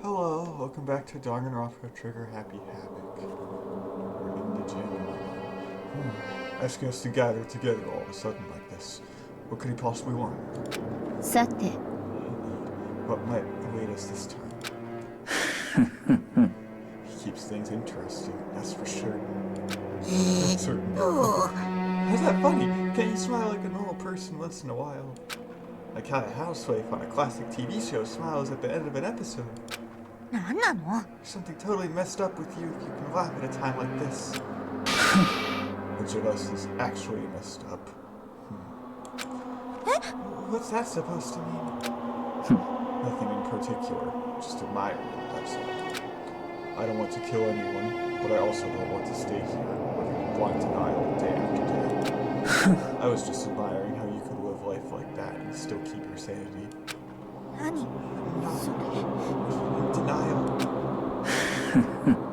Hello, welcome back to Danganronpa Trigger Happy Havoc. We're in the gym. Asking us to gather together all of a sudden like this. What could he possibly want? さて What might await us this time? He keeps things interesting, that's for sure. That's certain. How's that funny? Can't you smile like a normal person once in a while? Like how a housewife on a classic TV show smiles at the end of an episode. 何なの Something totally messed up with you if you can laugh at a time like this. Which of us is actually messed up? What's that supposed to mean? Nothing in particular, just admiring, that's all. I don't want to kill anyone, but I also don't want to stay here, living in blind denial day after day. I was just admiring how you could live life like that and still keep your sanity. 何 Denial.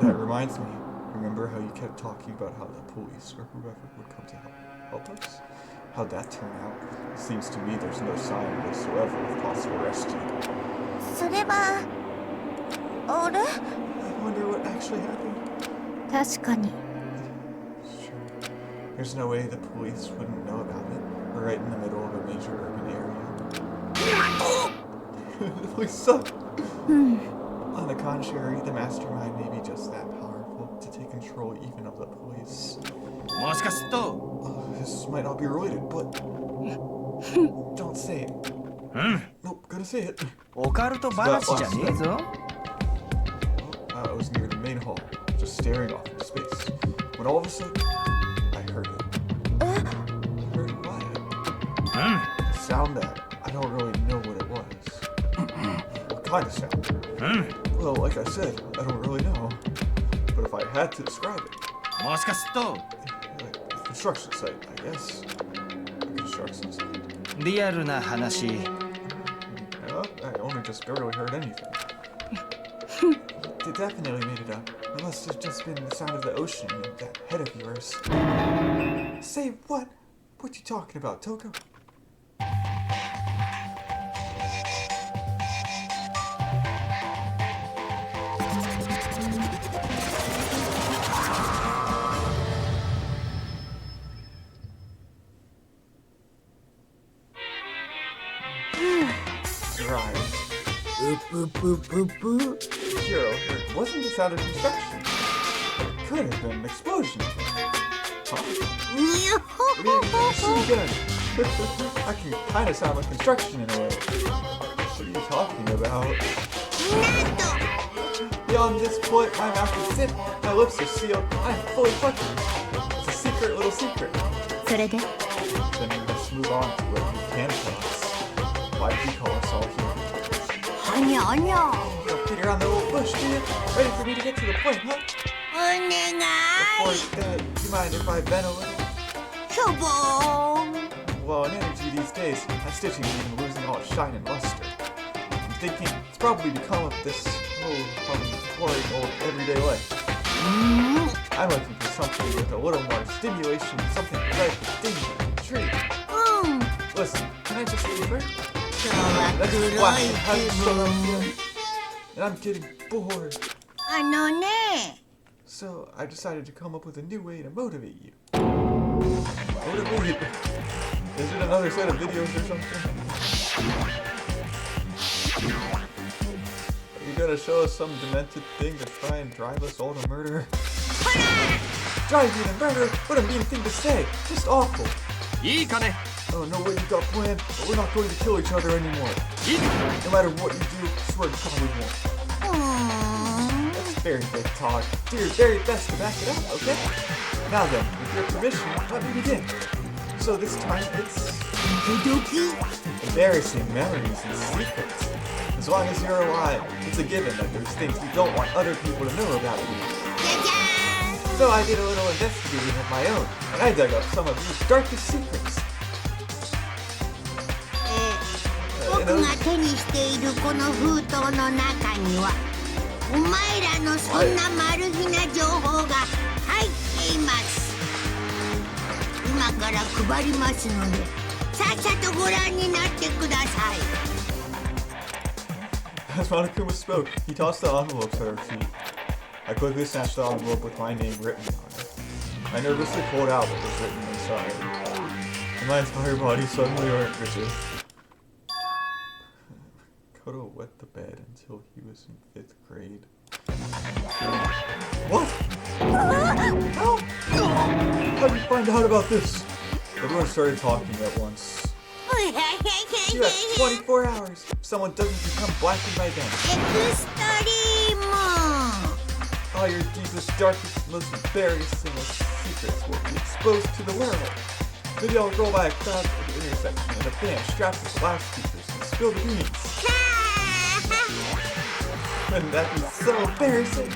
That reminds me. Remember how you kept talking about how the police or whoever would come to help us? How'd that turn out? It seems to me there's no sign whatsoever of possible rescue. それはあれ I wonder what actually happened. 確かに Sure. There's no way the police wouldn't know about it. We're right in the middle of a major urban area. The police suck. On the contrary, the mastermind may be just that powerful to take control even of the police. もしかすると This might not be related, but don't say it. Nope, gonna say it. オカルト話じゃねえぞ I was near the main hall, just staring off into space, when all of a sudden, I heard it. I heard what? A sound that I don't really know what it was. What kind of sound? Well, like I said, I don't really know. But if I had to describe it, もしかすると like a construction site, I guess. A construction site. リアルな話 Well, I only just barely heard anything. They definitely made it up. It must have just been the sound of the ocean and that head of yours. Say what? What you talking about, Toko? Right. Chihiro, it wasn't the sound of construction. It could have been an explosion. Huh? What do you machine gun? I can kind of sound like construction in a way. What are you talking about? Beyond this point, my mouth is zipped, my lips are sealed, I'm fully fucking. It's a secret little secret. それで Then let's move on to what you can tell us. Why did you call us all here? はにゃにゃ Don't beat around the old bush, do you? Ready for me to get to the point, huh? お願 Before い that, do you mind if I bend a little? しょぼーん Well, in energy these days, my stitching is even losing all its shine and luster. I'm thinking it's probably become of this boring old everyday life. I'm looking for something with a little more stimulation, something like a danger, intrigue. うん Listen, can I just leave her? 今日は That's 黒い flashing 雲 heads around here, and I'm getting bored. あのね So I decided to come up with a new way to motivate you. Motivate? Is it another set of videos or something? Are you gonna show us some demented thing to try and drive us all to murder? Drive you to murder? What a mean thing to say! Just awful! いいかね I don't know what you got planned, but we're not going to kill each other anymore. いい No matter what you do, swear to God we won't. うーん That's very big talk. Do your very best to back it up, okay? Now then, with your permission, let me begin. So this time it's ドキドキ embarrassing memories and secrets. As long as you're alive, it's a given that there's things you don't want other people to know about you. じゃじゃ So I did a little investigating of my own, and I dug up some of these darkest secrets. ーん僕が手にしているこの封筒の中にはお前らのそんなマル秘な情報が入っています今から配りますのでさっさとご覧になってください As Monokuma spoke, he tossed the envelopes at our feet. I quickly snatched the envelope with my name written on it. I nervously pulled out what was written inside, and my entire body suddenly went rigid. Kodo wet the bed until he was in 5th grade. What? How? How did you find out about this? Everyone started talking at once. You have 24 hours. If someone doesn't become blackened by then. All your deepest, darkest, most embarrassing secrets will be exposed to the world. Maybe I'll roll by a crowd at the intersection in a band strapped with loudspeakers and spill the beans. Wouldn't that be so embarrassing?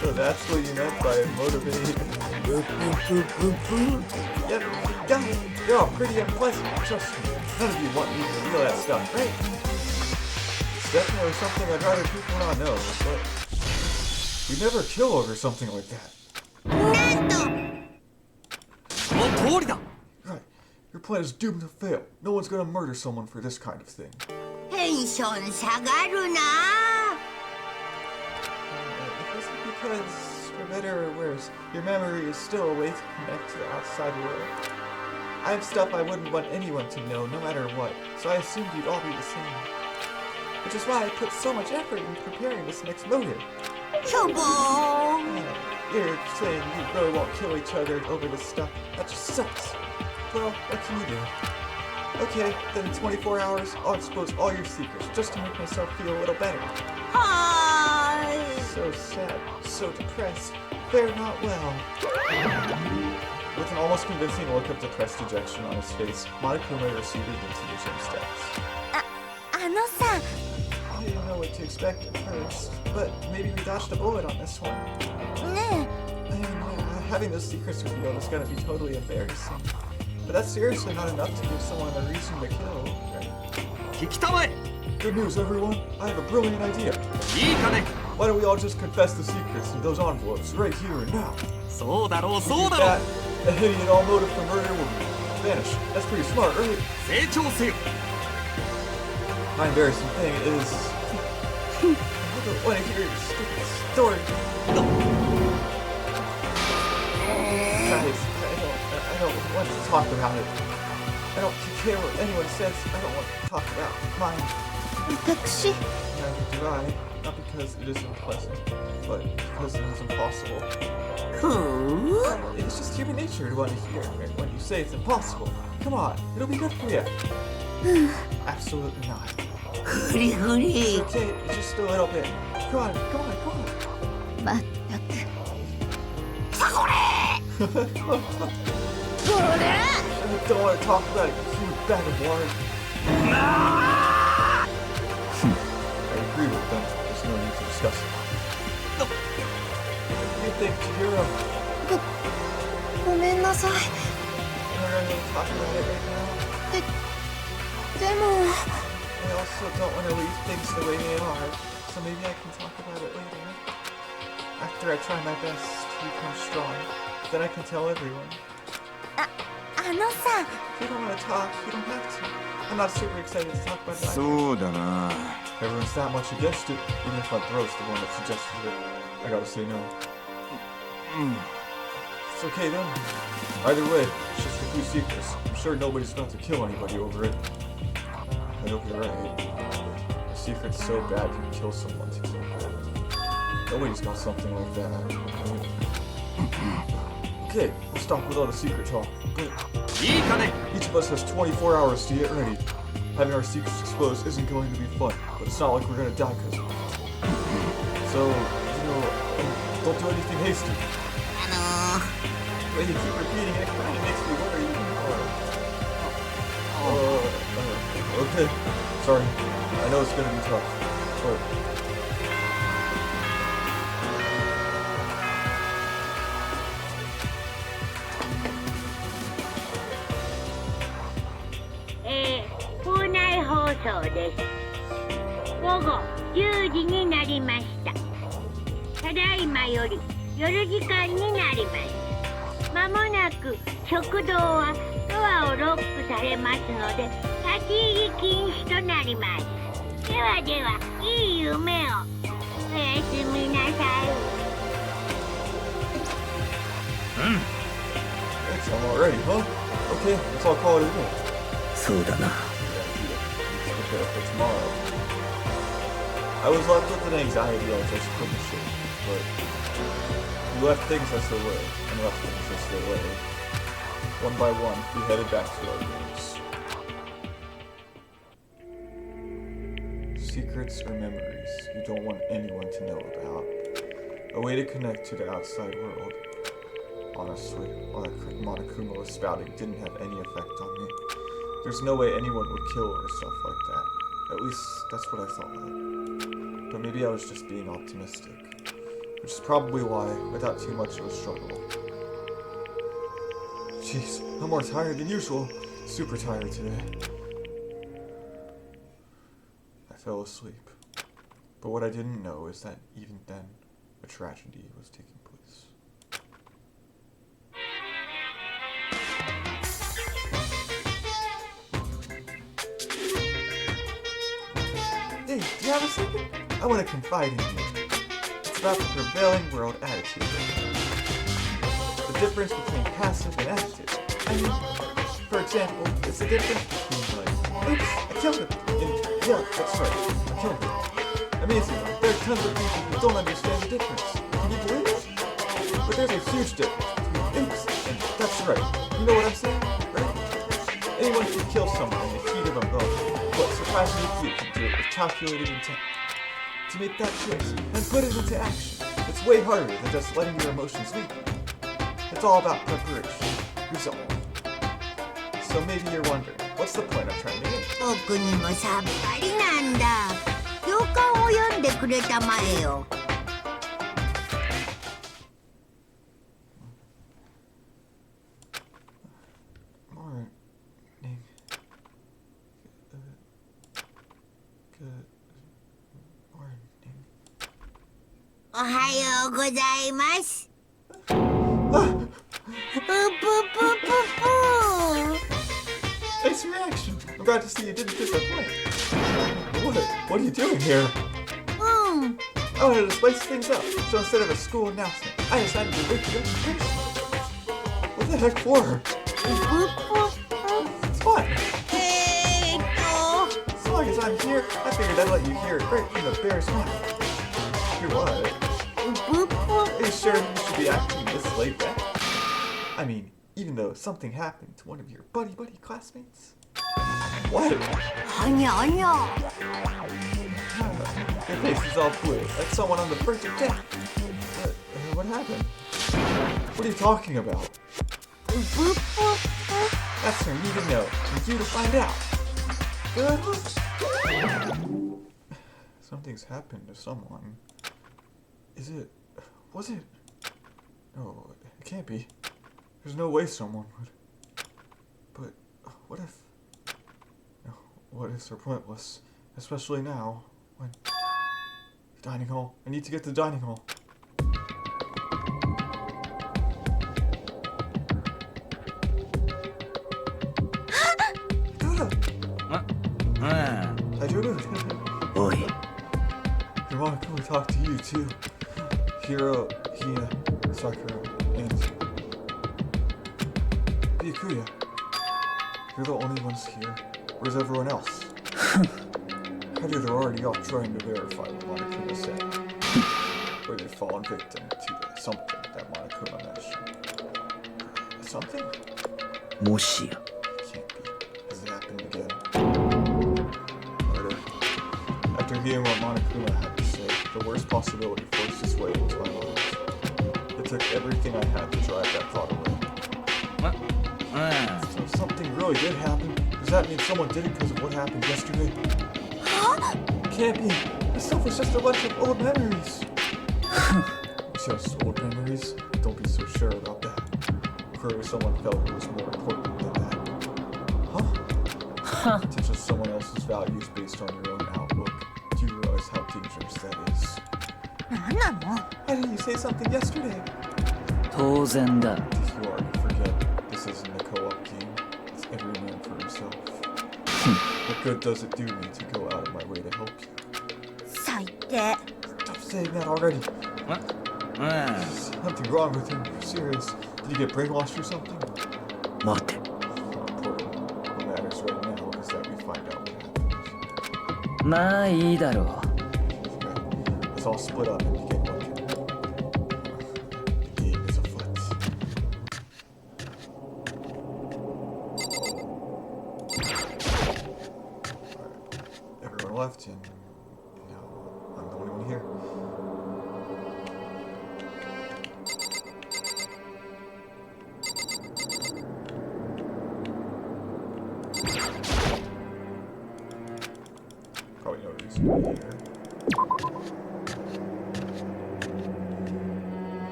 So that's what you meant by motivated. Yep, you got it. You're all pretty unpleasant, trust me. None of you want me to reveal that stuff, right? It's definitely something I'd rather people not know, but we'd never kill over something like that. Right. Your plan is doomed to fail. No one's gonna murder someone for this kind of thing. It isn't because, for better or worse, your memory is still a way to connect to the outside world. I have stuff I wouldn't want anyone to know, no matter what, so I assumed you'd all be the same. Which is why I put so much effort in preparing this next motive. You're saying you really won't kill each other over this stuff. That just sucks. Well, what can you do? Okay, then in 24 hours, I'll expose all your secrets, just to make myself feel a little better. So sad, so depressed. They're not well. With an almost convincing look of depressed dejection on his face, Monokuma receded into the gym steps. I didn't know what to expect at first, but maybe we dodged a bullet on this one. And having those secrets revealed is gonna be totally embarrassing. But that's seriously not enough to give someone a reason to kill, right? Good news, everyone. I have a brilliant idea. Why don't we all just confess the secrets in those envelopes right here and now? With that, the hidden and all motive for murder will vanish. That's pretty smart, right? My embarrassing thing is... I don't want to hear your stupid story. Guys, I don't want to talk about it. I don't care what anyone says. I don't want to talk about mine. Neither do I. Not because it isn't pleasant, but because it is impossible. It's just human nature to want to hear it when you say it's impossible. Come on, it'll be good for you. Absolutely not. It's okay, it's just a little bit. Come on. I don't want to talk about it, you bag of water. I agree with them. There's no need to discuss it. What do you think, Chihiro? We're not going to talk about it right now. I also don't want to leave things the way they are, so maybe I can talk about it later. After I try my best to become strong, then I can tell everyone. If you don't want to talk, you don't have to. I'm not super excited to talk about it. Everyone's that much against it, even if my throat's the one that suggested it. I gotta say no. It's okay then. Either way, it's just a few secrets. I'm sure nobody's about to kill anybody over it. I hope you're right. A secret's so bad you can kill someone to kill them. Nobody's got something like that. Okay, we'll stop with all the secret talk. Good. Each of us has 24 hours to get ready. Having our secrets exposed isn't going to be fun, but it's not like we're gonna die because of it. So, don't do anything hasty. When you keep repeating it, it kind of makes me worry. Okay. Sorry. I know it's gonna be tough, but...午後10時になりました。ただいまより夜時間になります。まもなく食堂はドアをロックされますので立ち入り禁止となります。ではでは、いい夢を。おやすみなさい。Thanks, I'm already, huh? Okay, let's all call it a day. そうだな。 Prepare for tomorrow. I was left with an anxiety I just couldn't shake, but we left things as they were, and left things as they lay. One by one, we headed back to our rooms. Secrets or memories you don't want anyone to know about. A way to connect to the outside world. Honestly, all that crap Monokuma was spouting didn't have any effect on me. There's no way anyone would kill or stuff like that. At least, that's what I thought. But maybe I was just being optimistic. Which is probably why, without too much of a struggle. Jeez, I'm more tired than usual. Super tired today. I fell asleep. But what I didn't know is that even then, a tragedy was taking place. Hey, do you have a second? I want to confide in you. It's about the prevailing world attitude. The difference between passive and active. I mean, for example, it's the difference between like, oops, I killed him, and yeah, that's right, I killed him. Amazing, there are tons of people who don't understand the difference. Can you believe it? But there's a huge difference between oops and that's right. You know what I'm saying, right? Anyone can kill someone in the heat of a moment. But surprisingly few can do it with calculated intent. To make that choice and put it into action, it's way harder than just letting your emotions lead you. It's all about preparation, resolve. So maybe you're wondering, what's the point I'm trying to make? 僕にもさっぱりなんだ。行間を読んでくれたまえよ。Morning. Good morning. おはようございます。ぷぷぷぷぷ。 Nice reaction. I'm glad to see you didn't disappoint. What are you doing here? I wanted to spice things up, so instead of a school announcement, I decided to wake you up personally. What the heck for? It's fun. As long as I'm here, I figured I'd let you hear it right from the bear's mouth. Hear what? Are you sure you should be acting this laid back? I mean, even though something happened to one of your buddy classmates? What? あにゃあにゃ。 Your face is all blue, like someone on the verge of death. What happened? What are you talking about? That's for me to know, and you to find out. Good. Something's happened to someone. Is it? Was it? No, it can't be. There's no way someone would. But what if? No, what ifs are pointless, especially now when. Dining hall. I need to get to the dining hall. I do it. Oi. Your mom can talk to you too. Chihiro, Hina, Sakura, and Byakuya. You're the only ones here. Where's everyone else? Heard they're already off trying to verify what Monokuma said. Or they've fallen victim to something that Monokuma mentioned. Something? もしや。 Can't be. Has it happened again? Murder. After hearing what Monokuma had to say, the worst possibility forced its way into my mind. It took everything I had to drive that thought away. So if something really did happen, does that mean someone did it because of what happened yesterday? Can't be. This stuff was just a bunch of old memories. Just old memories? Don't be so sure about that. Clearly someone felt it was more important than that. Huh? To just someone else's values based on your own outlook. Do you realize how dangerous that is? なんなの？ Why didn't you say something yesterday? 当然だ。 Did you already forget this isn't a co-op game? It's every man for himself. What good does it do me to go out of my way to help you? 最低。 Stop saying that already. うん。 Something wrong with him. Serious. Did he get brainwashed or something? 待て。 Important. What matters right now is that we find out what happened. まあいいだろう。 Let's all split up and begin looking. The game is afoot. Alright. Everyone left and now I'm the only one here. Probably no reason to be here.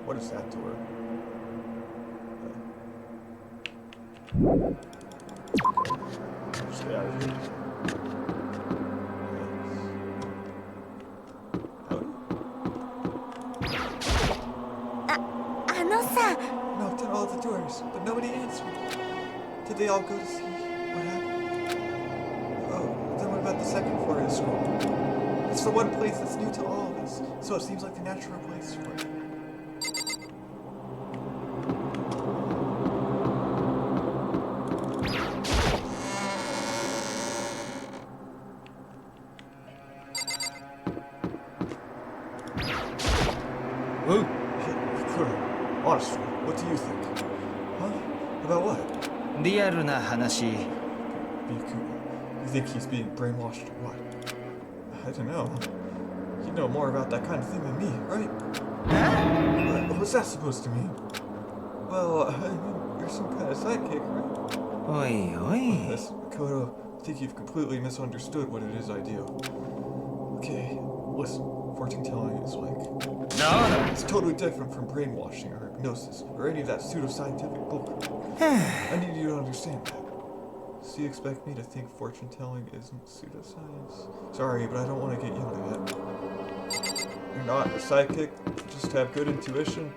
What is that door? Just get out of here. Knocked on all the doors, but nobody answered. Did they all go to sleep? What happened? Oh, then what about the second floor of the school? It's the one place that's new to all of us, so it seems like the natural place for it. Ooh. Honestly, what do you think? Huh? About what? リアルな話。 Bikuma. You think he's being brainwashed or what? I don't know. You know more about that kind of thing than me, right? What's that supposed to mean? Well, I mean, you're some kind of sidekick, right? おいおい。 Yes, Makoto, I think you've completely misunderstood what it is I do. Okay, listen, fortune telling is like... It's totally different from brainwashing or hypnosis or any of that pseudoscientific bullcrap. I need you to understand that. So you expect me to think fortune telling isn't pseudoscience? Sorry, but I don't want to get yelled at. You're not a psychic, just have good intuition.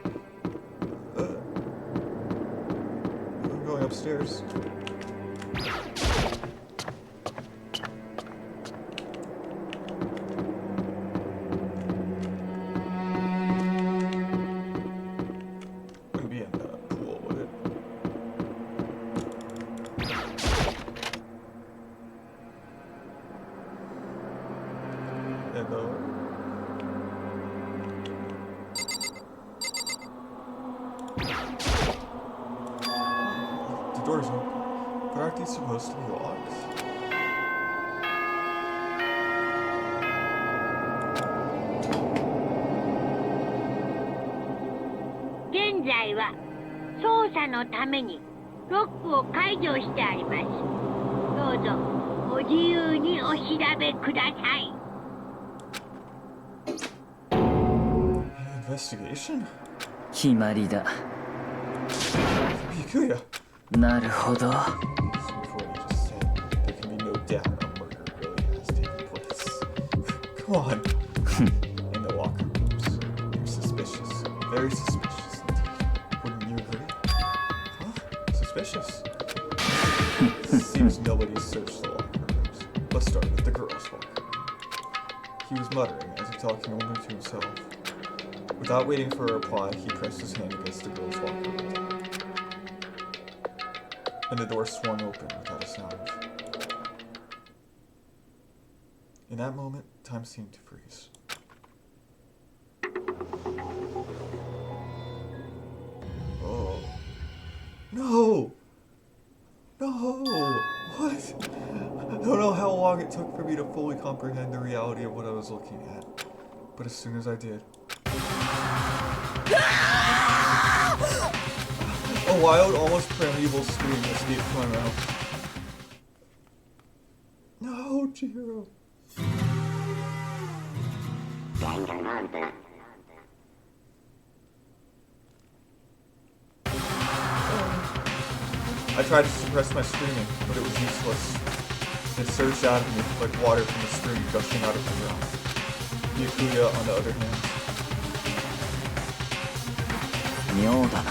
I'm going upstairs. Wouldn't be in the pool, would it? Hello. The door's open. But aren't these supposed to be locked?現在は捜査のためにロックを解除してあります。どうぞご自由にお調べください。 Investigation? 決まりだ。 Bikuya. なるほど。 From what you just said, there can be no doubt a murder really has taken place. Come on. In the locker rooms. They're suspicious. Very suspicious indeed. Wouldn't you agree? Huh? Suspicious? Seems nobody's searched the locker rooms. Let's start with the girls' locker room. He was muttering as if talking only to himself. Without waiting for a reply, he pressed his hand against the girls' locker room door. And the door swung open without a sound. In that moment, time seemed to freeze. Oh. No! No! What? I don't know how long it took for me to fully comprehend the reality of what I was looking at. But as soon as I did... A wild, almost primeval scream escaped from my mouth. No, Chihiro. Danganronpa. I tried to suppress my screaming, but it was useless. It surged out of me like water from a stream gushing out of the ground. Bikuya, on the other hand, 妙だな。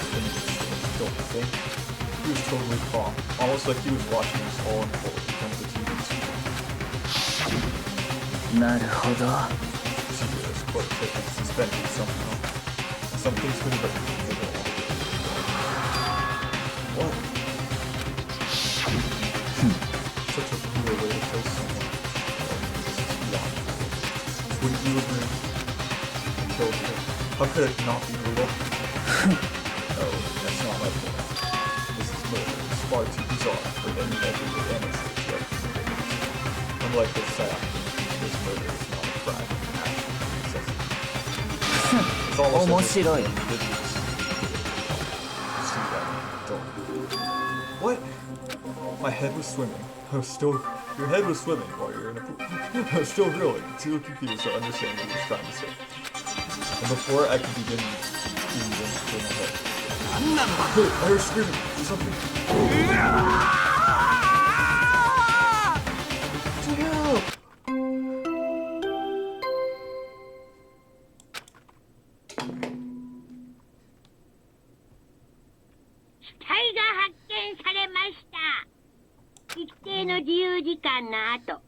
finished. nothing. He was totally calm, almost like he was watching us all unfold in front of the TV screen. なるほど Chihira's quite quick and suspended somehow. Something's been written in the wall. What? Such a brutal way to kill someone. This is beyond brutal. Wouldn't you agree? Killed her. How could it not be brutal? No, that's not my point. This is murder. It's far too bizarre for any everyday amateur to recommend. Unlike this this murder is not a crime. It's almost as if 面白い What? My head was swimming. Your head was swimming while you were in a pool. I was still reeling, too confused to understand what he was trying to say. And before I could begin being in my head. Wait, I heard screaming. There's something. Chihiro! 死体が発見されました。一定の自由時間の後、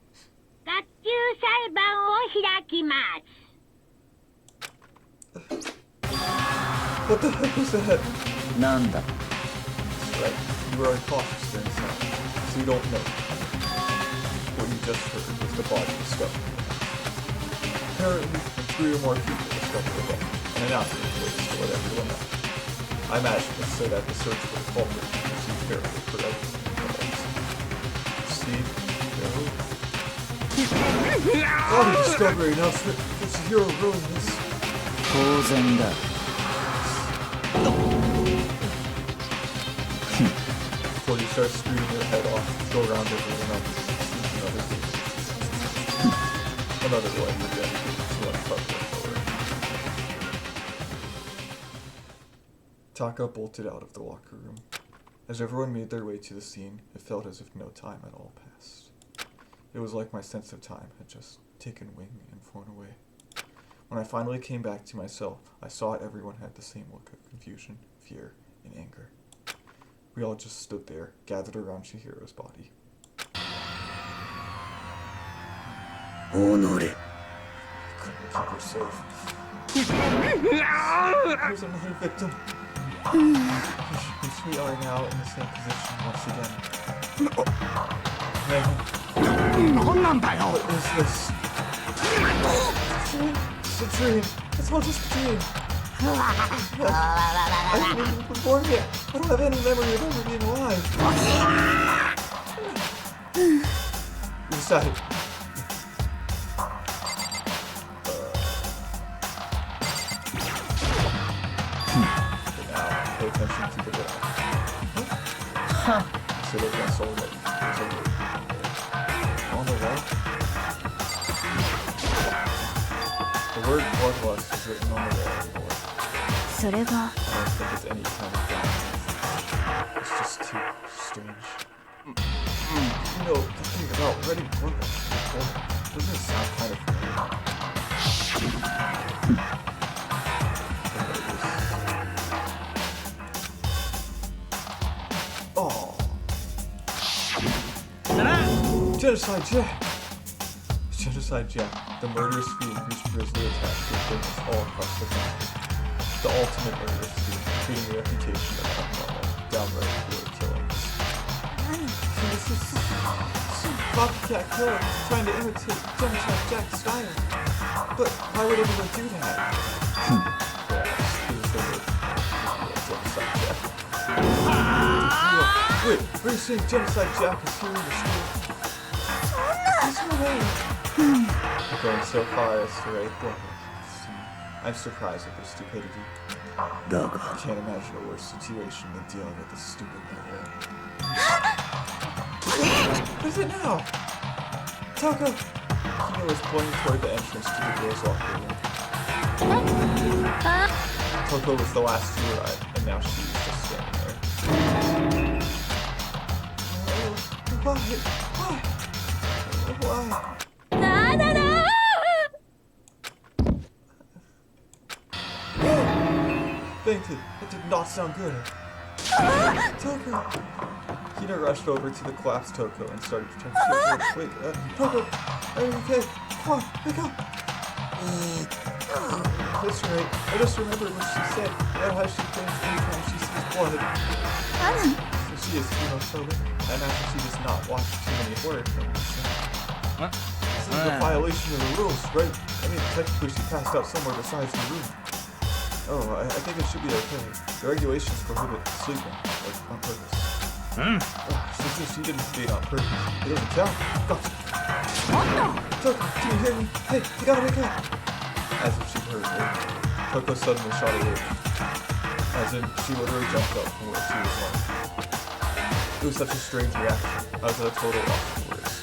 学級裁判を開きます。 What the heck was that? なんだ Right, you were unconscious during sound, so you don't know. What you just heard was the body discovered. Apparently, 3 or more people discovered the body, and announced it to let everyone know. I imagine it's so that the search for the culprit can proceed fairly for everyone involved. See? No? Body discovery announcement. Does Chihiro ruin this? 当然だ Before you start screaming your head off, go around everyone else. Another way to get to uncover it. Taka bolted out of the locker room. As everyone made their way to the scene, it felt as if no time at all passed. It was like my sense of time had just taken wing and flown away. When I finally came back to myself, I saw everyone had the same look of confusion, fear, and anger. We all just stood there, gathered around Chihiro's body. 己 Couldn't keep her safe. Here's another victim. We are now in the same position once again. Megan. What is this? It's a dream. It's all just a dream. I haven't even been born yet. I don't have any memory of ever being alive. You decided. Now, pay attention to the ground. So look at soul that on the wall. The word bloodlust is written on the wall anymore. それが I don't think it's any kind of violence. It's just too strange. You know, the thing about writing bloodlust in the corner, doesn't it sound kind of familiar? Oh. Genocide Jack! Genocide Jack, the murderous fiend whose grisly attacks have been all across the country. The ultimate murderous fiend, treating the reputation of abnormal, downright cruel killings. This is some copycat killer trying to imitate Genocide Jack's style. But why would anyone do that? Perhaps it was the word Genocide Jack. Wait, are you saying Genocide Jack is here in the school? There's no way. I'm going so far as to write bloodlust. I'm surprised at their stupidity. だ I が can't imagine a worse situation than dealing with this stupid murderer. What is it now? Taka! Chihiro was pointing toward the entrance to the girls' locker room. Toko was the last to arrive, and now she was just standing there. Why? Why? Why? Fainted. That did not sound good. Toko! Hina rushed over to the collapsed Toko and started pretending she was wait, Toko! Are you okay? Come on, wake up! That's right. I just remembered what she said about how she thinks anytime she sees blood. So she is xenophobic. I imagine she does not watch too many horror films. This is a violation of the rules, right? I mean, technically she passed out somewhere besides the room. Oh, I think it should be okay. The regulations prohibit sleeping, like, on purpose. She didn't do it on purpose. It doesn't count. Gotcha. Toko, can you hear me? Hey, you gotta wake up! As if she heard her. Toko suddenly shot awake. As in, she literally jumped up from where she was lying. It was such a strange reaction. I was at a total loss for words.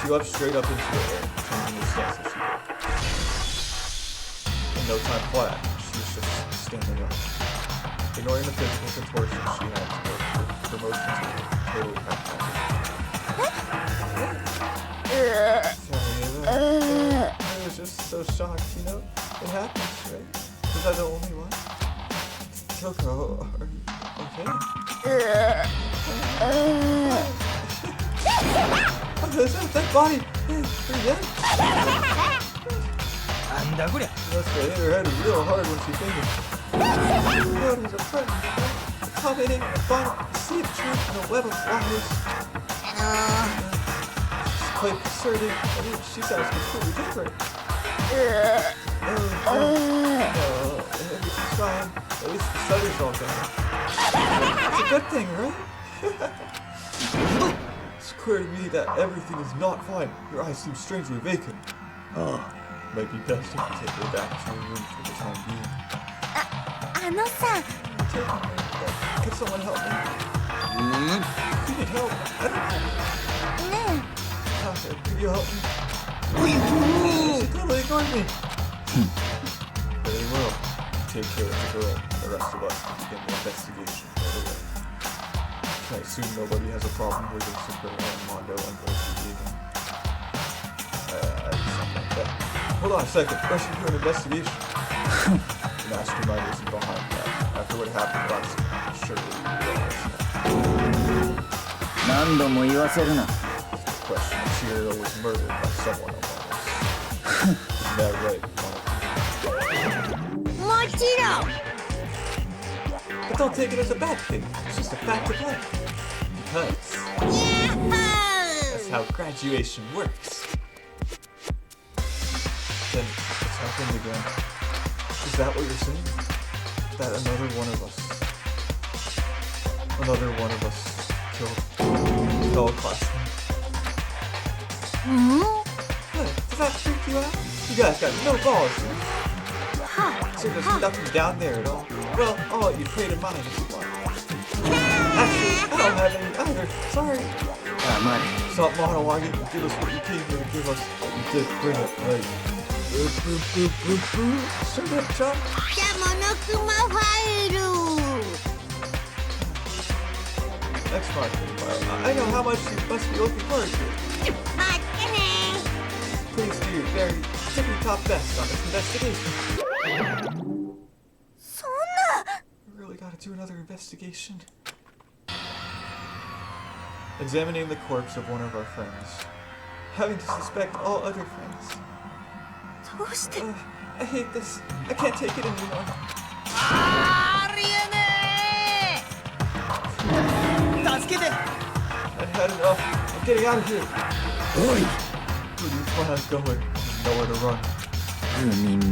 She leapt straight up into the air, changing the stance as she did. In no time flat, she was just standing up. Ignoring the physical contortions she had to work, her motions were totally haphazard. Sorry, I was just so shocked, you know? It happens, right? Was I the only one? Toko, are you okay? There's that dead body! Hey, are you dead? She must have hit her head real hard when she fainted. God, was a friend. Accommodating a bottom, a sea of truth, and a web of flowers. She's quite concerning. I mean, she sounds completely different. Everything's fine. At least the sun is all gone. It's a good thing, right? It's clear to me that everything is not fine. Your eyes seem strangely vacant. Might be best if you take her back to her room for the time being. Can someone help me? You need help. I don't know. Tasha, can you help me? She totally ignored me. Very well. Take care of the girl. The rest of us can begin the investigation right away. I assume nobody has a problem with Sakura and Mondo and Goki again. Something like that. Hold on a second. Rushing through an investigation. The mastermind isn't behind that. After what happened last time, surely you realize that. 何度も言わせるな。 The question of Chihiro was murdered by someone among us. Isn't that right, Monokuma? もちろん But don't take it as a bad thing. It's just a fact of life. Because that's how graduation works. Then it's happened again. Is that what you're saying? That another one of us killed fellow classmate? What? Does that freak you out? You guys got no balls. So there's nothing down there at all. Well, I'll let you pray to mine if you want. Actually, I don't have any either. Sorry. Stop monologuing and give us what you came here to give us. You did bring it right. Shut up, Chuck. じゃあモノクマファイル Next marketing file. I know how much you must be looking forward to. 待ってね Please do your very tippy top best on this investigation. そんな We really gotta do another investigation. Examining the corpse of one of our friends. Having to suspect all other friends. どうして I hate this. I can't take it anymore. ありえね 助けて I've had enough. I'm getting out of here. Where do you plan on going? There's nowhere to run. 海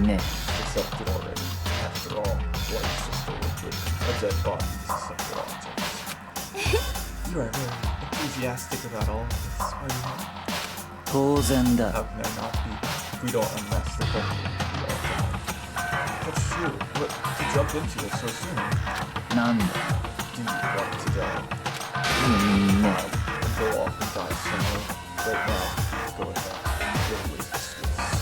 ね。 Accepted already. After all, blood is just a liquid. A dead body is a separate object. You are very enthusiastic about all of this, are you not? 当然だ。 How can I not be? If we don't unmask the culprit, we all die. That's true, but to jump into it so soon, なんだ。 do you want to die? 海ね。 And go off and die somewhere. Right now, go ahead. Your waste of space.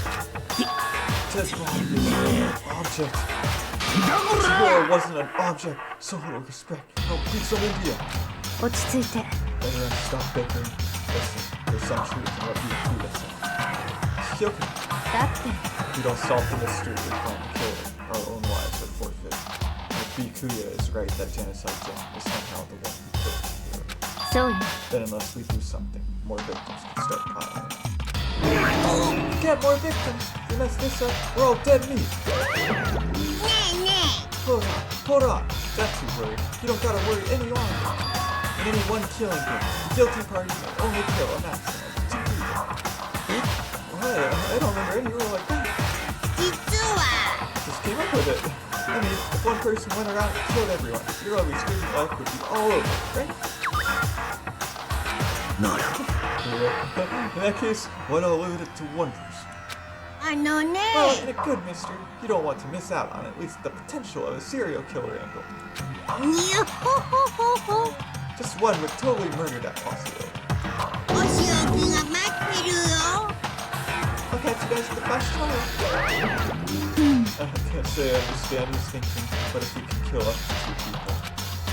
Dead body is an object. Chihiro wasn't an object. So little respect. Oh, please, some India. 落ち着いて Everyone stop bickering. Listen, there's some truth in what you accuse us of. Kyoko, だって if we don't solve the mystery, we're going to kill it. Our own lives are forfeit. I Bikuya is right that Genocide Gen is somehow the one who killed Chihiro. そうよ。 Then unless we do something, more victims can start piling in. Get more victims! If we mess this up, we're all dead meat! ねえね Hold on! That's too worried. You don't gotta worry any longer. In any one killing game, the guilty party may only kill a maximum of 2 people. What? I don't remember any rule like that. え、実は Just came up with it. I mean, if one person went around and killed everyone, your ugly streak of life would be all over, right? No. In that case, why not limit it to one person? あのね Well, in a good mystery, you don't want to miss out on at least the potential of a serial killer angle. にゃほほほほ Just one would totally murder that possibility. お仕置きが待ってるよ I'll catch you guys at the flash tunnel. I can't say I understand his thinking, but if we can kill up to 2 people,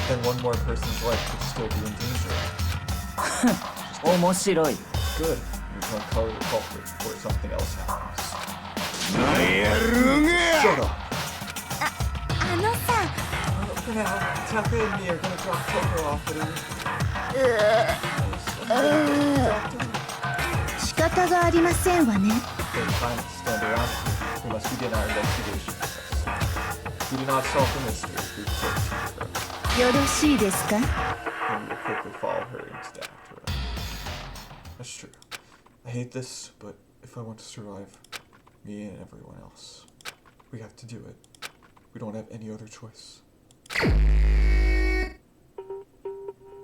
then one more person's life could still be in danger. 面白い。 Good. We can uncover the culprit before something else happens. Shut up. あのさ For now, Taka and me are gonna drop Toko off at a... 仕方がありませんわね There's time to stand around here. We must begin our investigation. We do not solve the mystery. We killed Chihiro. よろしいですか And we will quickly follow her into the afterlife. That's true. I hate this, but if I want to survive, me and everyone else, we have to do it. We don't have any other choice.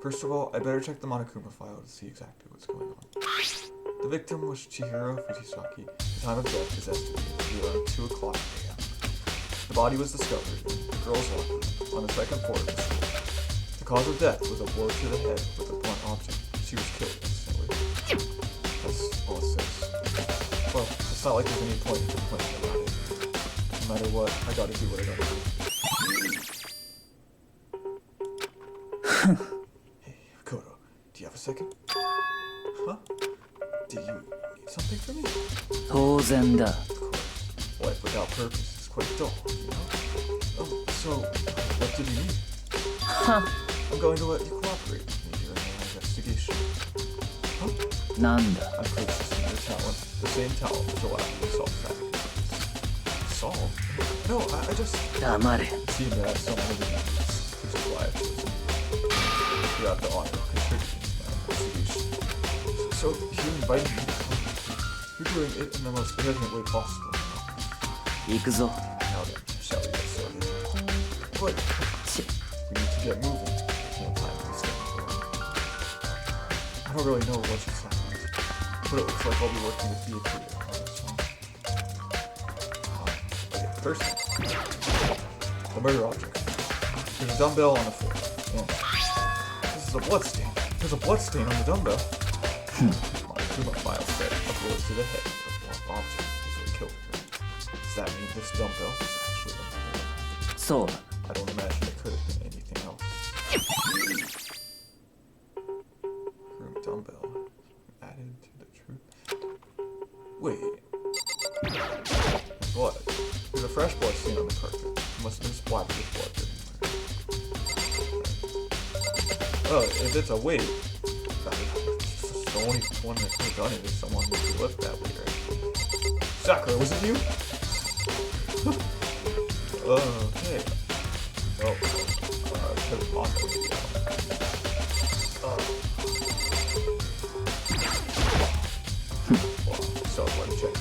First of all, I better check the Monokuma file to see exactly what's going on. The victim was Chihiro Fujisaki. The time of death is estimated to be around 2 o'clock a.m. The body was discovered in the girls' locker on the 2nd floor of the school. The cause of death was a blow to the head with a blunt object. She was killed instantly. That's all it says. Well, it's not like there's any point in complaining about it. No matter what, I gotta do what I gotta do. Hey, Kodo, do you have a second? Huh? Do you need something from me? 当然だ。 Of course. Life without purpose is quite dull, you know? Oh, so, what did you need? は I'm going to let you cooperate with me during my investigation. Huh? なんだ。 I'm purchasing your talent, the same talent which allowed me to solve traffic cases. Solve? No, I just... 黙れ。 seem to have some limitations, which is why I've chosen you. You have the honor of contributing to my investigation. So, you invited me to come. You're doing it in the most elegant way possible. 行くぞ。 Now then, shall we get started? But ち we need to get moving. There's no time to be standing around. I don't really know what just happened, but it looks like I'll be working with Bikuya on this one. Okay, first thing. The murder object. There's a dumbbell on the floor, and this is a bloodstain. There's a bloodstain on the dumbbell. Monokuma file said a blow to the head with a blunt object is what killed her. Does that mean this dumbbell was actually the murder? そうだ。 I don't imagine it could have been anything else. Room dumbbell added to the truth. Wait. Blood. There's a fresh blood stain on the carpet. It must have been splattered with blood during the murder. Oh, if it's a weight, the only one that could have done it is someone who could lift that weight, right? Sakura, was it you? Okay. Oh, because Mondo is down. Well, so let me check.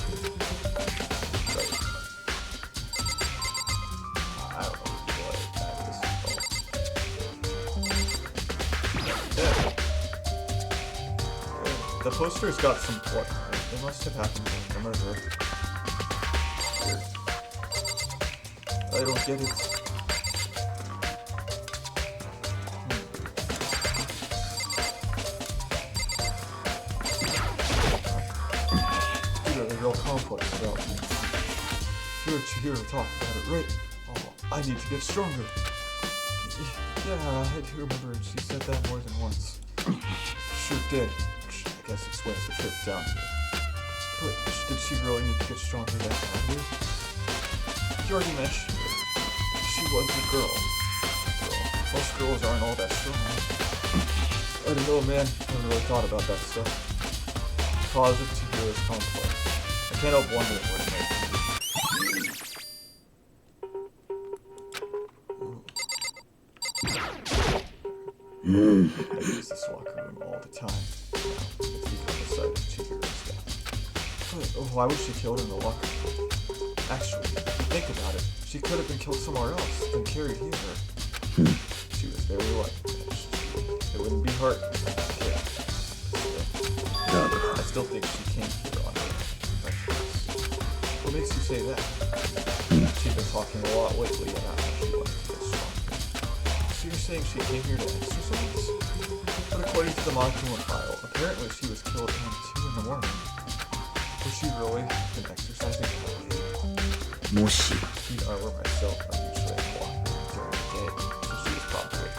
Right. I don't know what this is called. Yeah. The poster's got some blood. It must have happened to the murderer. Weird. I don't get it. Real complex about me. You heard Chihiro talk about it, right? Oh, I need to get stronger. Yeah, I do remember she said that more than once. Sure did, which I guess explains the trip down here. But did she really need to get stronger that badly? You already mentioned it. She was a girl. Most girls aren't all that strong. I don't know, man. I haven't really thought about that stuff. The cause of Chihiro is complex. I can't help wondering what it might be. I use this locker room all the time. Now, it's become the site of Chihiro's death. But why was she killed in the locker room? Actually, if you think about it, she could have been killed somewhere else, then carried here. She was very lucky. It wouldn't be hard to kill. I still think she came here on her own. What makes you say that? She's been talking a lot lately about how she wanted to get stronger. So you're saying she came here to exercise? But according to the Monokuma file, apparently she was killed around 2 in the morning. Was she really been exercising all day? もし Heat armor myself, I usually walk during the day, so she was probably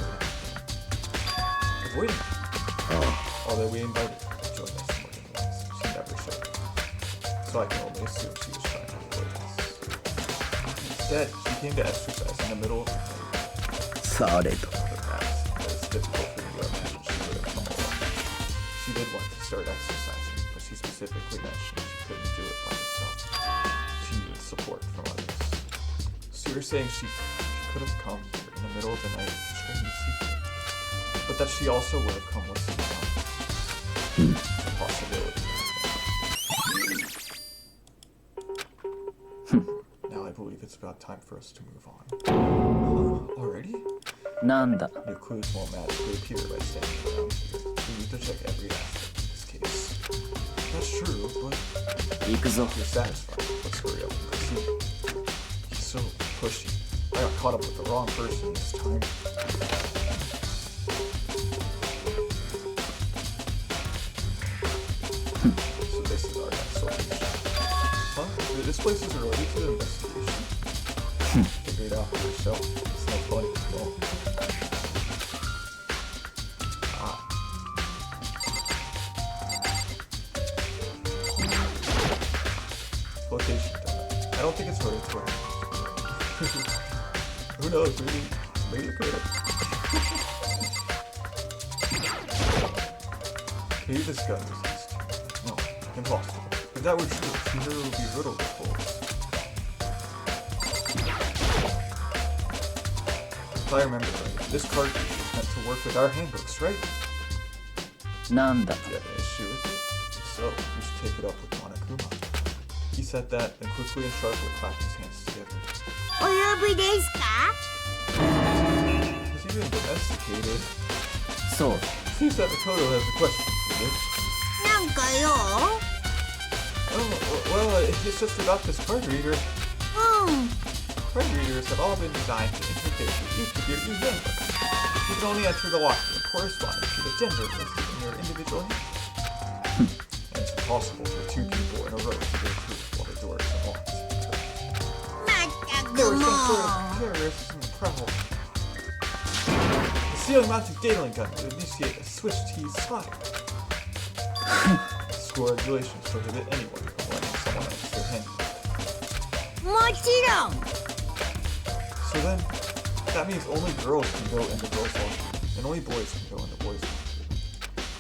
avoiding me. Although we invited her to join us more than once, she never showed up. So I can only assume she was trying to avoid us. Instead, she came to exercise in the middle of the night. されど Perhaps it is difficult for you to imagine she would have come along. She did want to start exercising, but she specifically mentioned she couldn't do it by herself. She needed support from others. So you're saying she could have come here in the middle of the night to train in secret, but that she also would have come with someone else. A possibility. Now I believe it's about time for us to move on. Already? なんだ New clues won't magically appear by standing around here. We need to check every aspect of this case. That's true, but 行くぞ if you're satisfied, let's hurry up and proceed. He's so pushy. I got caught up with the wrong person this time. So this is our next location. Huh? This place is related to the investigation. Figure it out for yourself. It's no fun. No. Location done. I don't think it's related to our Who knows? Maybe it could. Maybe this gun was used. No, impossible. If that were true, Chihiro would be riddled with holes. If I remember right, this cartridge was meant to work with our handbooks, right? なんだ Do you have an issue with it? If so, you should take it up with Monokuma. He said that, then quickly and sharply clapped his hands together. お呼びですか Has he been domesticated? そう Seems that Makoto has a question for you. なんかよ Oh, well, it's just about this card reader. うん Card readers have all been designed to interface with each of your e-handbooks. You can only enter the locker room corresponding to the gender listed in your individual handbook. And it's impossible for 2 people in a row to go through all the doors at once. まったく There も was some sort う of terrorist in the prowl. The seal-mounted Galen gun would initiate a switch tease slide. School regulations prohibit anyone from letting someone else their handbook. もちろん So then, that means only girls can go in the girls' locker room, and only boys can go in the boys' locker room.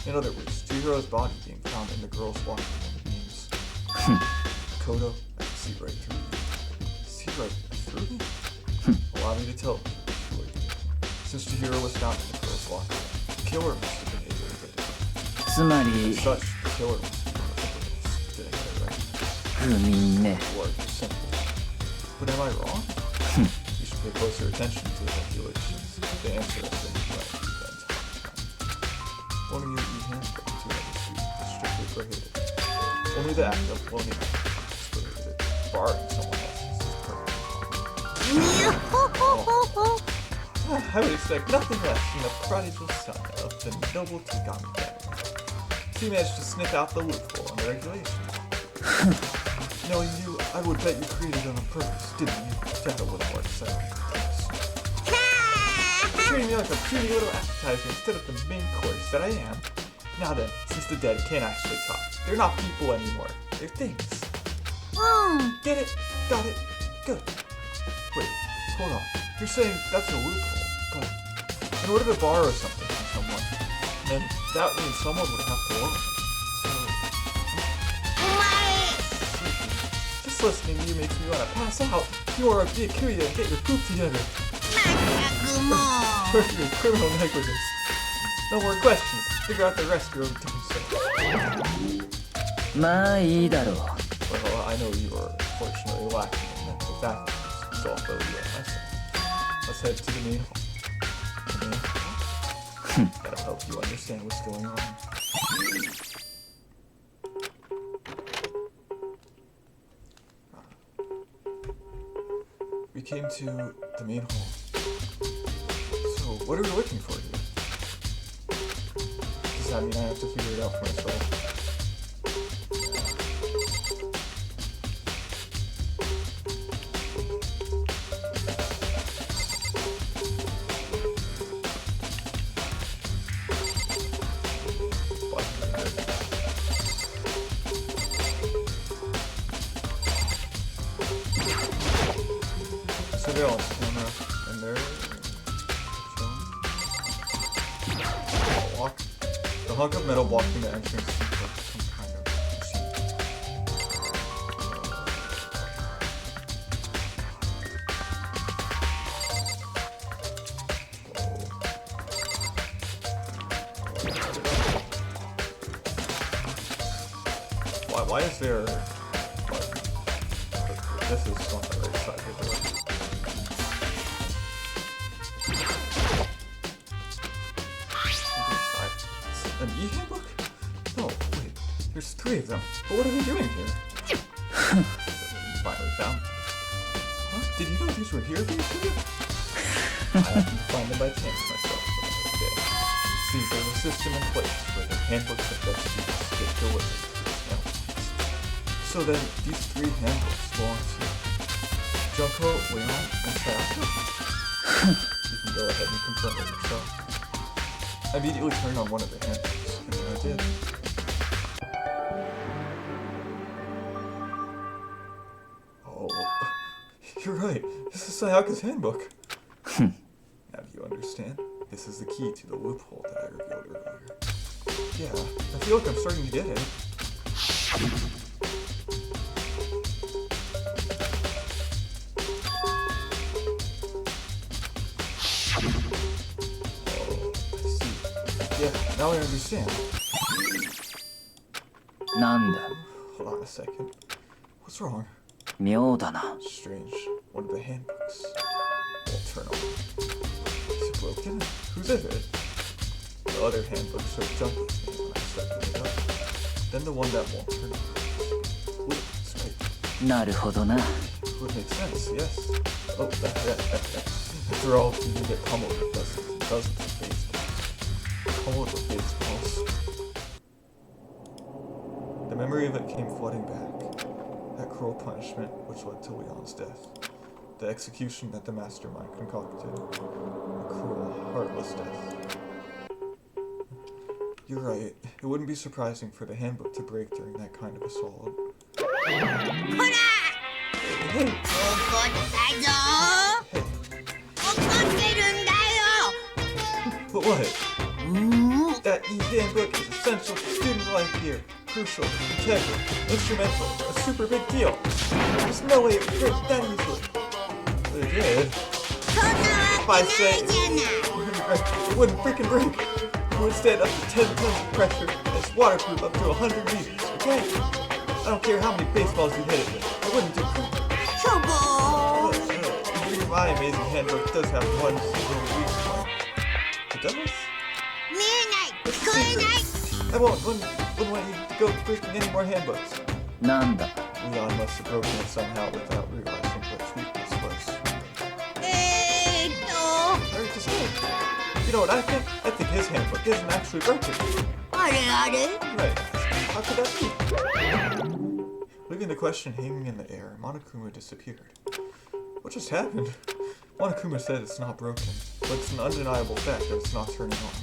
In other words, Chihiro's body being found in the girls' locker room means... Kodo, I can see right through you. See right through me? Allow me to tell you, surely. Since Chihiro was found in the girls' locker room, the killer must have been able to get it. つまり As such, the killer must be one of the criminals. Did I get it right? 不眠ね Large and simple. But am I wrong? You should pay closer attention to the regulations. They answer us in the right event time. Owning your e-handbook to another student is strictly prohibited. Only the act of loaning it is prohibited. Borrowing someone else's is perfect. にょほほほほ I would expect nothing less from the prodigal son of the noble Tagami family. So you managed to sniff out the loophole in the regulations. Knowing you, I would bet you created it on purpose, didn't you? To have a little more excitement. You're treating me like a puny little appetizer instead of the main course that I am. Now then, since the dead can't actually talk, they're not people anymore. They're things. うん Get it? Got it? Good. Wait, hold on. You're saying that's a loophole, but order to borrow something from someone, then that means someone would have to loan it. So, just listening to you makes me want to pass out. You are a big Kirya and get your poop together. Torture is criminal negligence. No more questions. Figure out the rest your own doing so. まあいいだろう。 Well, I know you are unfortunately lacking in mental faculties, so I'll fill you in myself. Let's head to the main hall. The main hall? Gotta help you understand what's going on. We came to the main hall. So, what are we looking for here? Does that mean I have to figure it out for myself? Surveillance camera, and there. Lock. The hunk of metal blocking the entrance seems like some kind of machine. Why is there? This is on the right side of the door. An e-handbook? No, wait. There's 3 of them. But what are they doing here? Finally found them. Huh? Did you know these were here for you too? I happened to find them by chance myself the other day. Seems there's a system in place where the handbooks that best students get delivered to these mailboxes. So then, these 3 handbooks belong to Junko, Leon, and Sayaka. You can go ahead and confirm it yourself. I immediately turned on one of the handbooks, and then I did. Oh, you're right. This is Sayaka's handbook. Now do you understand? This is the key to the loophole that I revealed earlier. Yeah, I feel like I'm starting to get it. Yeah, now I understand. なんだ Hold on a second. What's wrong? 妙だな。 Strange. One of the handbooks won't turn on. Is it broken? Whose is it? The other handbook showed Junko's name when I started it up. Then the one that won't turn on. Wait, that's right. なるほどな。 Would make sense, yes. Oh, after all, you can get pummeled with dozens and dozens of baseballs. Pummeled with baseballs. The memory of it came flooding back. That cruel punishment which led to Leon's death. The execution that the mastermind concocted. A cruel, heartless death. You're right. It wouldn't be surprising for the handbook to break during that kind of assault. Hey. But what? That e-handbook is essential to student life here. Crucial, integral, instrumental, a super big deal. There's no way it would break that easily. But it did. If I say it wouldn't freaking break. It would stand up to 10 tons of pressure and it's waterproof up to 100 meters, okay? I don't care how many baseballs you hit it with. It wouldn't do crap. My amazing handbook does have one single weak point. It does? I won't want you to go breaking any more handbooks. なんだ Leon must have broken it somehow without realizing what its weakness was. Hard to say. You know what I think? I think his handbook isn't actually broken. Right. How could that be? Leaving the question hanging in the air, Monokuma disappeared. What just happened? Monokuma said it's not broken, but it's an undeniable fact that it's not turning on.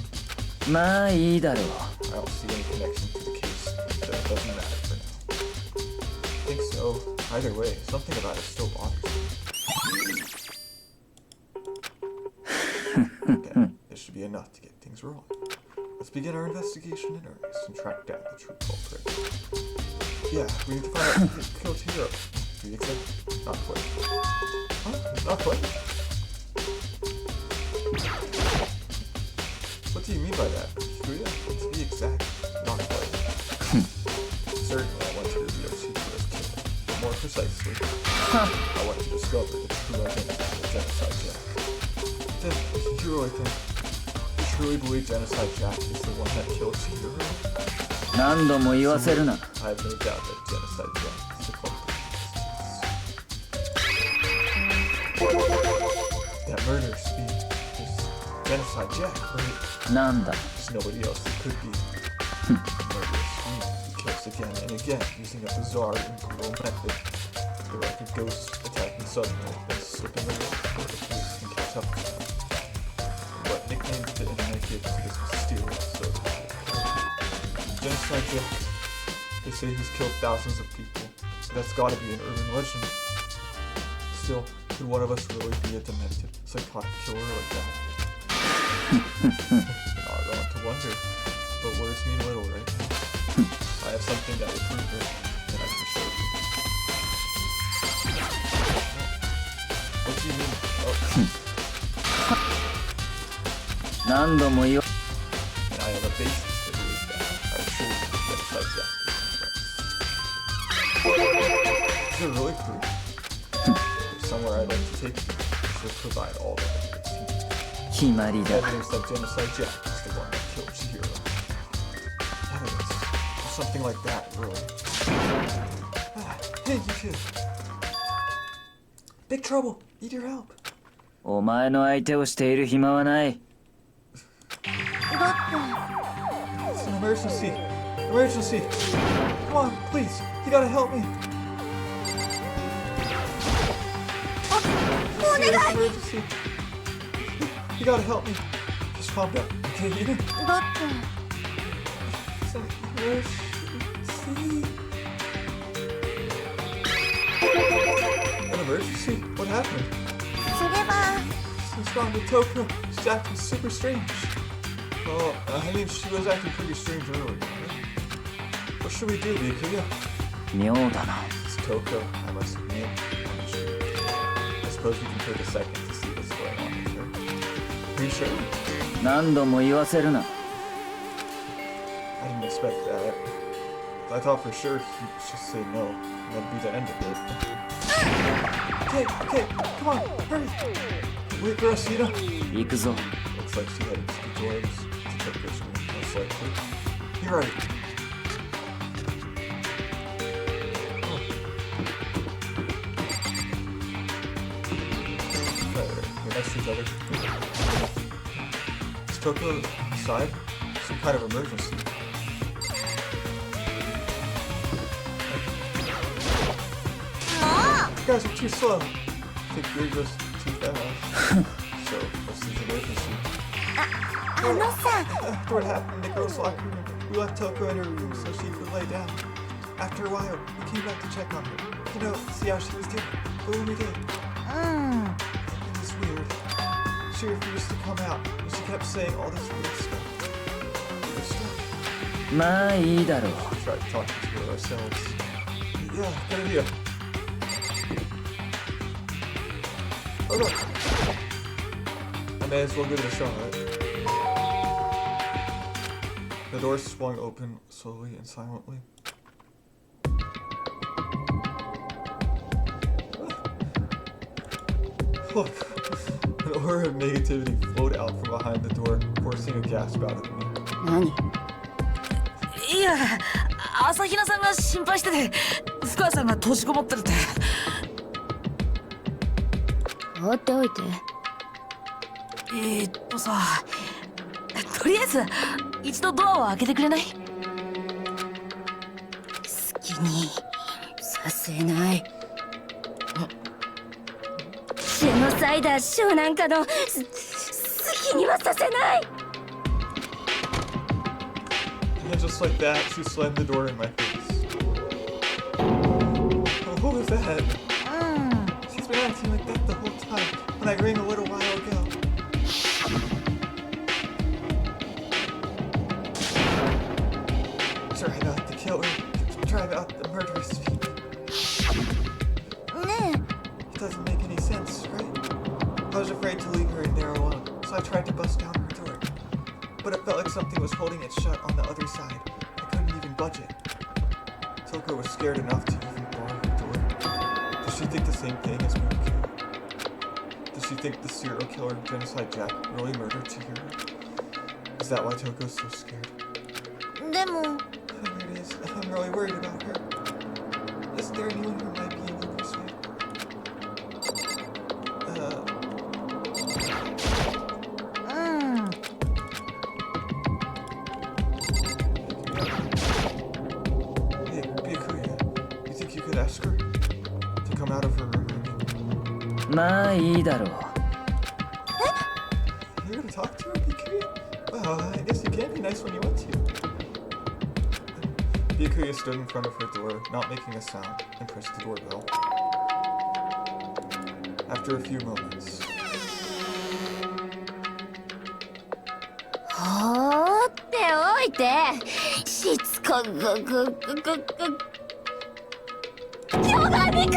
まあいいだろう I don't see any connection to the case, so it doesn't matter for now. I think so. Either way, something about it still bothers me. Okay, this should be enough to get things rolling. Let's begin our investigation in earnest and track down the true culprit. Yeah, we need to find out who killed Chihiro. To be exact, not quite. Huh? Not quite? What do you mean by that? Kuya? To be exact, not quite. Certainly, I want to reveal Chihiro's killer. But more precisely, I want to discover the true identity of Genocide Jack. Then, Chihiro, I think, you truly believe Genocide Jack is the one that killed Chihiro? 何度も言わせるな。 I have no doubt that Genocide Jack is the culprit. That murder speed is Genocide Jack, right? なんだ。 There's nobody else it could be. Murderous fiend who kills again and again using a bizarre and brutal method. They're like a ghost attacking suddenly, then slipping away before the police can catch up to them. What nickname did the internet give to this mysterious soda? Genocide Jack. They say he's killed thousands of people, so that's gotta be an urban legend. Still, could one of us really be a demented, psychotic killer like that? Not wrong to wonder, but words mean little, right? I have something that will prove it, and I can show you. What do you mean? Oh. 何度も言わ And I have a basis to believe that I truly Genocide Jack is it really proof? Somewhere I'd like to take you, which will provide all the evidence you need. 決まりだ。 Evidence that Genocide Jack is the one that killed Chihiro. Evidence. Something like that, really. Hey, you two. Big trouble. Need your help. お前の相手をしている暇はない。 It's an emergency. Emergency. Come on, please. You gotta help me. Serious emergency. You gotta help me. Just calm down. Okay, you? It's an emergency. An emergency? What happened? それは Something's wrong with Toko. She's acting super strange. Well, I mean, she was acting pretty strange earlier, right? What should we do, Rikuya? 妙だな。 It's Toko, I must admit. I'm not sure. I suppose we can take a second to see what's going on with her. Are you sure? 何度も言わせるな。 I didn't expect that. I thought for sure he'd just say no, and that'd be the end of it. Okay, come on, hurry! Wait for us, Ina. 行くぞ。 Looks like she headed to the doors to Toko's room, most likely. You're right. Right, next to each other. Is Toko inside? Some kind of emergency. You guys are too slow. I think you're just too fast. So, what's the emergency? あのさ After what happened in the girls' locker room, we left Toko in her room so she could lay down. After a while, we came back to check on her. You know, see how she was doing. But when we did, うん it was weird. She refused to come out, and she kept saying all this weird stuff. It was strange. まあいいだろう。 We tried talking to her ourselves. Yeah, good idea. Oh look. I may as well give it a shot, right? The door swung open slowly and silently. Look, an aura of negativity flowed out from behind the door, forcing a gasp out of me. 何いや、朝比奈さんが心配してて、深谷さんが閉じこもってるって。放っておいてさ、とりあえず一度ドアを開けてくれない？好きにさせないジェノサイダー賞なんかの好きにはさせない And just like that, she slammed the door in my face. What was that? She's been acting like that the whole time when I rang a little while ago. drive out the killer, drive out the murderous feet. ね It doesn't make any sense, right? I was afraid to leave her in there alone, so I tried to bust down her door. But it felt like something was holding it shut on the other side. I couldn't even budge it. Toko was scared enough to even bar her door. Does she think the same thing as Monokuma? Does she think the serial killer genocide Jack really murdered Chihiro? Is that why Toko's so scared? えでも Whatever it is, I'm really worried about her. Is there anyone who might be able to persuade? Hey, Byakuya, you think you could ask her to come out of her room? まあいいだろう。 You're gonna talk to her, Byakuya? Well, I guess you can be nice when you want to. Byakuya stood in front of her door, not making a sound, and pressed the doorbell. After a few moments, 放っておいてしつこくヨガミくん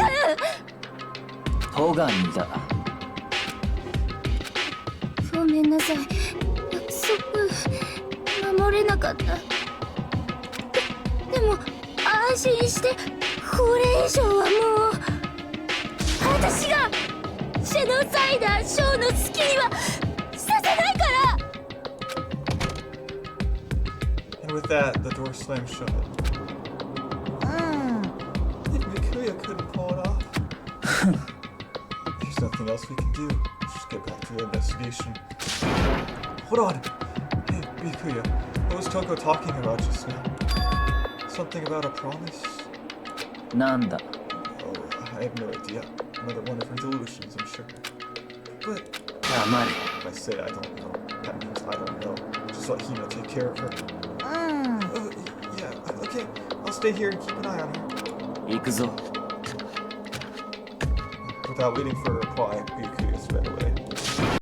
戸上だ。ごめんなさい約束守れなかったでも安心してこれ以上はもう私がジェノサイダーショーの好きにはさせないから and with that, the door slammed shut. If Byakuya couldn't pull it off, there's nothing else we can do. Just get back to the investigation. Hold on! Hey, Byakuya, what was Toko talking about just now? Something about a promise? なんだ。 Oh, I have no idea. Another one of her delusions, I'm sure. But 黙れ。 if I say I don't know, that means I don't know. Just let Hina take care of her. Oh, yeah, okay. I'll stay here and keep an eye on her. 行くぞ。 Without waiting for a reply, Byakuya sped away.